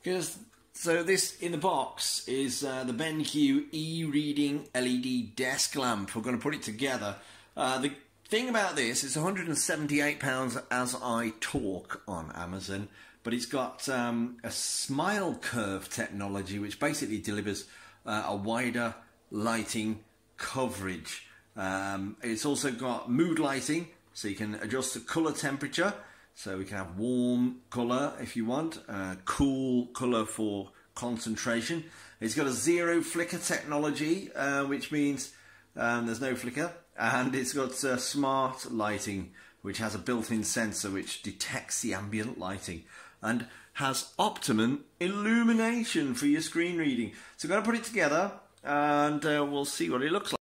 Because so this in the box is the BenQ e-reading LED desk lamp. We're going to put it together. The thing about this is £178 as I talk on Amazon, but it's got a smile curve technology which basically delivers a wider lighting coverage. It's also got mood lighting, so you can adjust the colour temperature. So we can have warm colour if you want, cool colour for concentration. It's got a zero flicker technology, which means there's no flicker. And it's got smart lighting, which has a built-in sensor which detects the ambient lighting. And has optimum illumination for your screen reading. So I'm going to put it together and we'll see what it looks like.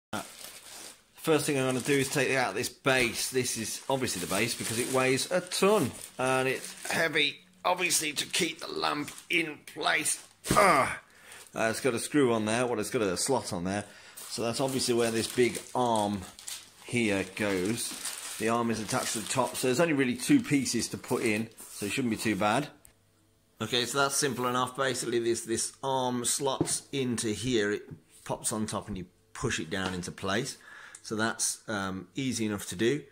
First thing I'm going to do is take out this base. This is obviously the base because it weighs a ton and it's heavy, obviously, to keep the lamp in place. It's got a screw on there, well, it's got a slot on there, so that's obviously where this big arm here goes. The arm is attached to the top, so there's only really two pieces to put in, so it shouldn't be too bad. Okay, so that's simple enough. Basically this arm slots into here, it pops on top and you push it down into place. So that's easy enough to do.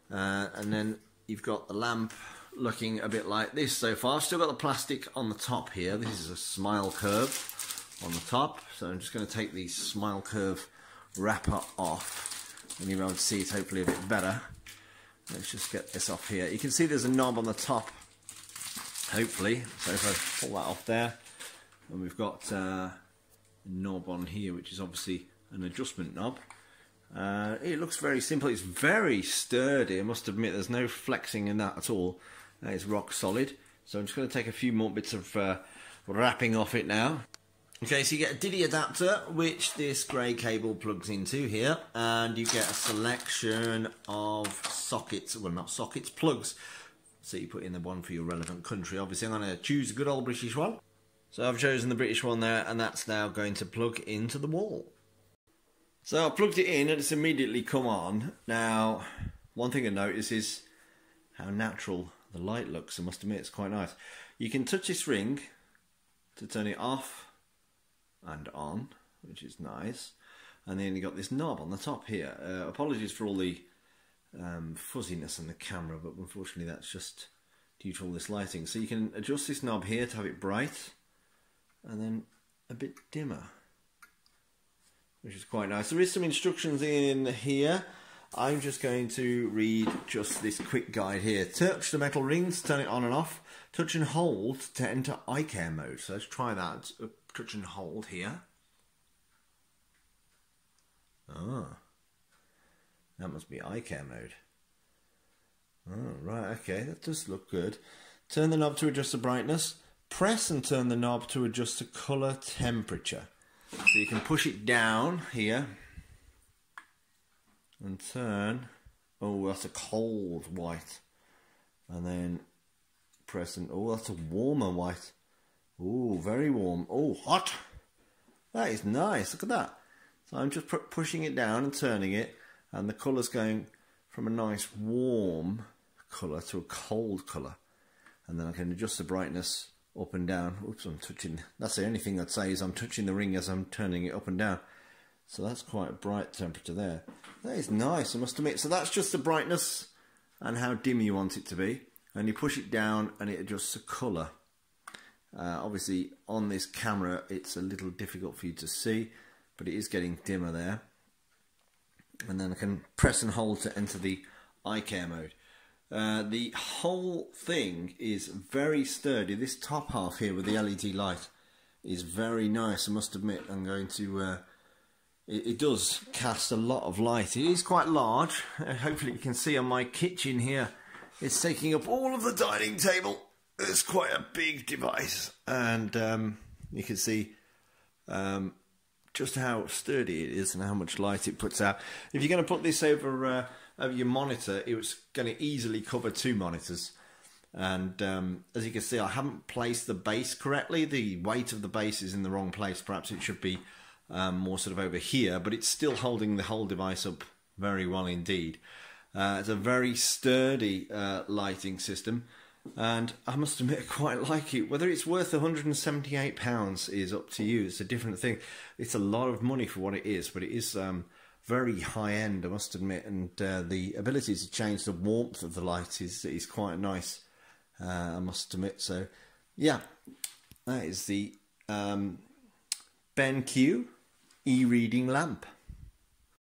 And then you've got the lamp looking a bit like this so far. I've still got the plastic on the top here. This is a smile curve on the top. So I'm just going to take the smile curve wrapper off. And you'll be able to see it hopefully a bit better. Let's just get this off here. You can see there's a knob on the top, hopefully. So if I pull that off there, and we've got a knob on here, which is obviously an adjustment knob. It looks very simple. It's very sturdy. I must admit there's no flexing in that at all. It's rock solid. So I'm just going to take a few more bits of wrapping off it now. Okay, so you get a DIDI adapter which this grey cable plugs into here, and you get a selection of sockets, well not sockets, plugs. So you put in the one for your relevant country. Obviously I'm going to choose a good old British one. So I've chosen the British one there, and that's now going to plug into the wall. So I plugged it in and it's immediately come on. Now, one thing I notice is how natural the light looks. I must admit it's quite nice. You can touch this ring to turn it off and on, which is nice. And then you got this knob on the top here. Apologies for all the fuzziness on the camera, but unfortunately that's just due to all this lighting. So you can adjust this knob here to have it bright and then a bit dimmer, which is quite nice. There is some instructions in here. I'm just going to read just this quick guide here. Touch the metal rings to turn it on and off. Touch and hold to enter eye care mode. So let's try that. Touch and hold here. Ah, that must be eye care mode. Oh, right, okay, that does look good. Turn the knob to adjust the brightness. Press and turn the knob to adjust the colour temperature. So you can push it down here and turn. Oh, that's a cold white. And then press and, oh, that's a warmer white. Oh, very warm. Oh, hot. That is nice. Look at that. So I'm just pushing it down and turning it, and the colour's going from a nice warm colour to a cold colour. And then I can adjust the brightness up and down. Oops, I'm touching, that's the only thing I'd say is I'm touching the ring as I'm turning it up and down. So that's quite a bright temperature there. That is nice, I must admit. So that's just the brightness and how dim you want it to be. And you push it down and it adjusts the colour. Obviously on this camera it's a little difficult for you to see, but it is getting dimmer there. And then I can press and hold to enter the eye care mode. The whole thing is very sturdy. This top half here with the LED light is very nice, I must admit. I'm going to it does cast a lot of light. It is quite large. Hopefully you can see on my kitchen here it's taking up all of the dining table. It's quite a big device, and you can see just how sturdy it is and how much light it puts out. If you're going to put this over your monitor, it's going to easily cover two monitors. And as you can see, I haven't placed the base correctly. The weight of the base is in the wrong place. Perhaps it should be more sort of over here, but it's still holding the whole device up very well indeed. It's a very sturdy lighting system. and I must admit I quite like it. Whether it's worth £178 is up to you. It's a different thing. It's a lot of money for what it is, but it is very high end, I must admit, and the ability to change the warmth of the light is quite nice, I must admit. So yeah, that is the BenQ e-reading lamp.